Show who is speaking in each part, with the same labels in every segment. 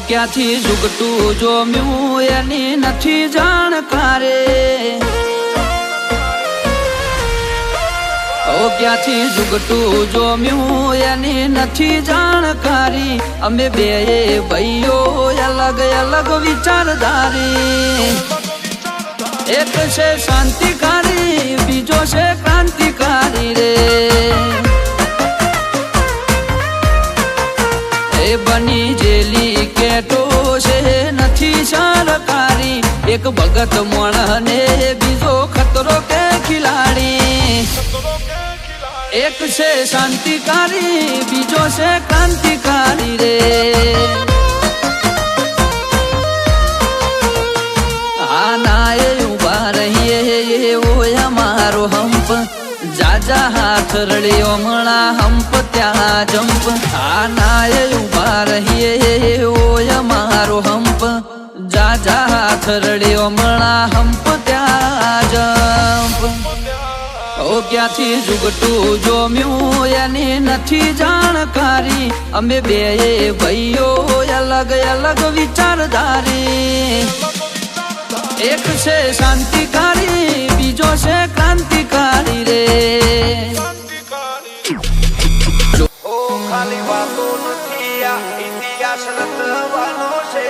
Speaker 1: ક્યાંથી ઝુકટું જોમ્યું એની નથી જાણકારે ક્યાંથી ઝુકટું જોમ્યું એની નથી જાણકારી અમે બે ભાઈઓ અલગ અલગ વિચારધારી એક છે શાંતિકારી બીજો છે ક્રાંતિકારી રે એ બની જેલી કેટો છે નથી સરકારી એક ભગત મોણને બીજો ખતરો કે ખિલાડી એક છે શાંતિકારી બીજો છે ક્રાંતિકારી રે આના એ ઉભા રહીએ એવો અમારો હંપ જાજા હાથ રળ્યો મળા હંપ ત્યાં જંપ આના એ ઉભા રહીએ એવો અમારો હંપ જાજા હાથ રળ્યો મળા હંપ ત્યાં જંપ ક્યાંથી ઝુકટું જોમ્યું એની નથી જાણકારી અમે બે ભાઈઓ અલગ અલગ વિચારધારી એક છે શાંતિકારી બીજો છે ક્રાંતિકારી રે
Speaker 2: ખાલી વાતો નથી આ ઇતિહાસ રચવાનો છે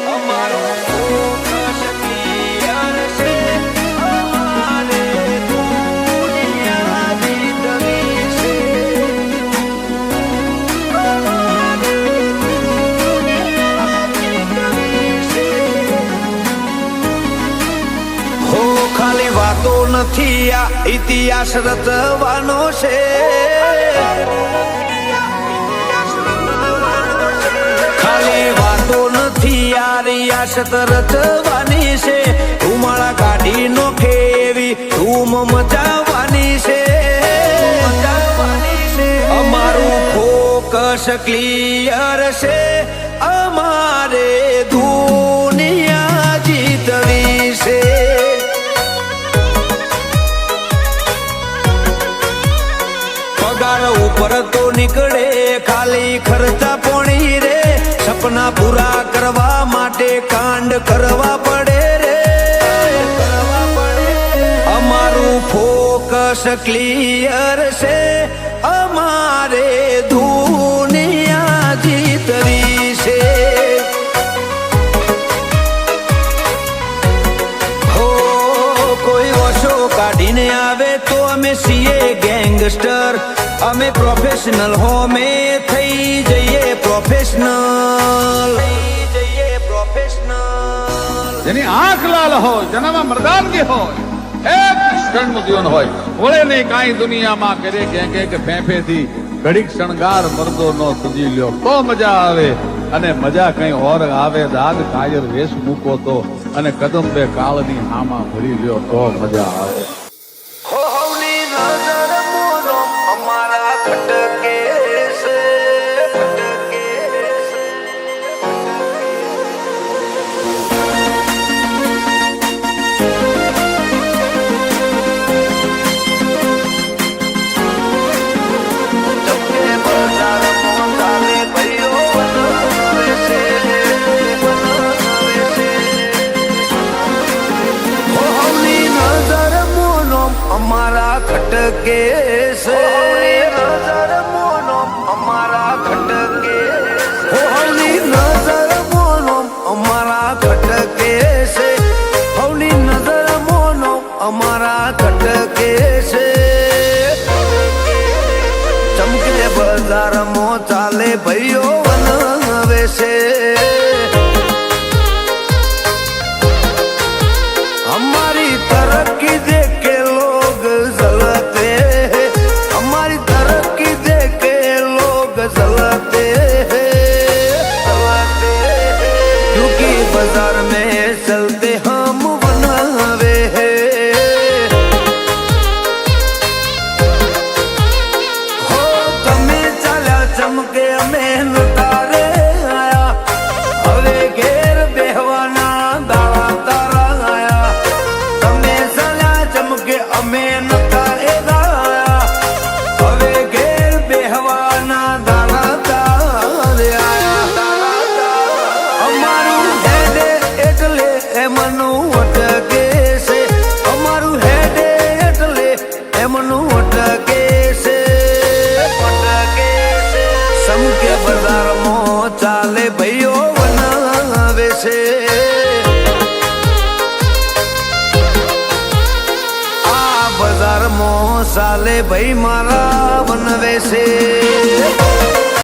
Speaker 2: અમારો વાતો નથી આ ઇતિહાસ રચવાનો છે ખાલી વાતો નથી આ રિયાસત રચવાની છે ધુમાળા કાઢી નોખે એવી ધૂમ મચાવવાની છે અમારું ફોકસ ક્લિયર છે અમારે દુનિયા જીતવી છે ઉપર તો નીકળે ખાલી ખર્ચા પોણી રે સપના પૂરા કરવા માટે કાંડ કરવા પડે રે અમારું ફોકસ ક્લિયર છે અમારે દુનિયા જીતવી છે હો કોઈ ઓછો કાઢીને આવે તો અમે છીએ ગેંગસ્ટર અમે પ્રોફેશનલ હોમે થઈ જઈએ પ્રોફેશનલ
Speaker 3: જેની આંખ લાલ હોય જેનામાં મર્દાનગી હોય એક ક્ષણનું જીવન હોય વળે નહીં કાંઈ દુનિયામાં કરે કે ફેંફેથી ઘડીક શણગાર મરદો નો સજી લ્યો તો મજા આવે અને મજા કઈ ઓર આવે દાગ કાયર વેશ મૂકો તો અને કદમ બે કાળની હામાં ભરી લ્યો તો મજા આવે
Speaker 2: અમારા ખટકે છે નજર મોનો અમારા ખટકે હોલી નજર મોનો અમારા ખટકે છે હોલી નજર મોનો અમારા ખટકે છે ચમકે બજારમાં ચાલે ભાઈઓ વનવે છે हमारी तरक्की देख के लोग जलते हैं हमारी तरक्की देख के लोग जलते हैं क्योंकि बाजार में चलते हम बनवे हैं हो तमे चाल्या चमके हमें तारे आया हवे घेर बेहवाना दाड़ा तारा आया तमे चाल्या चमके हमें तारे आया हवे घेर बेहवाना સમકે બજારમાં ચાલે ભાઈઓ બનાવે છે આ બજારમાં ચાલે ભાઈ મારા બનવે છે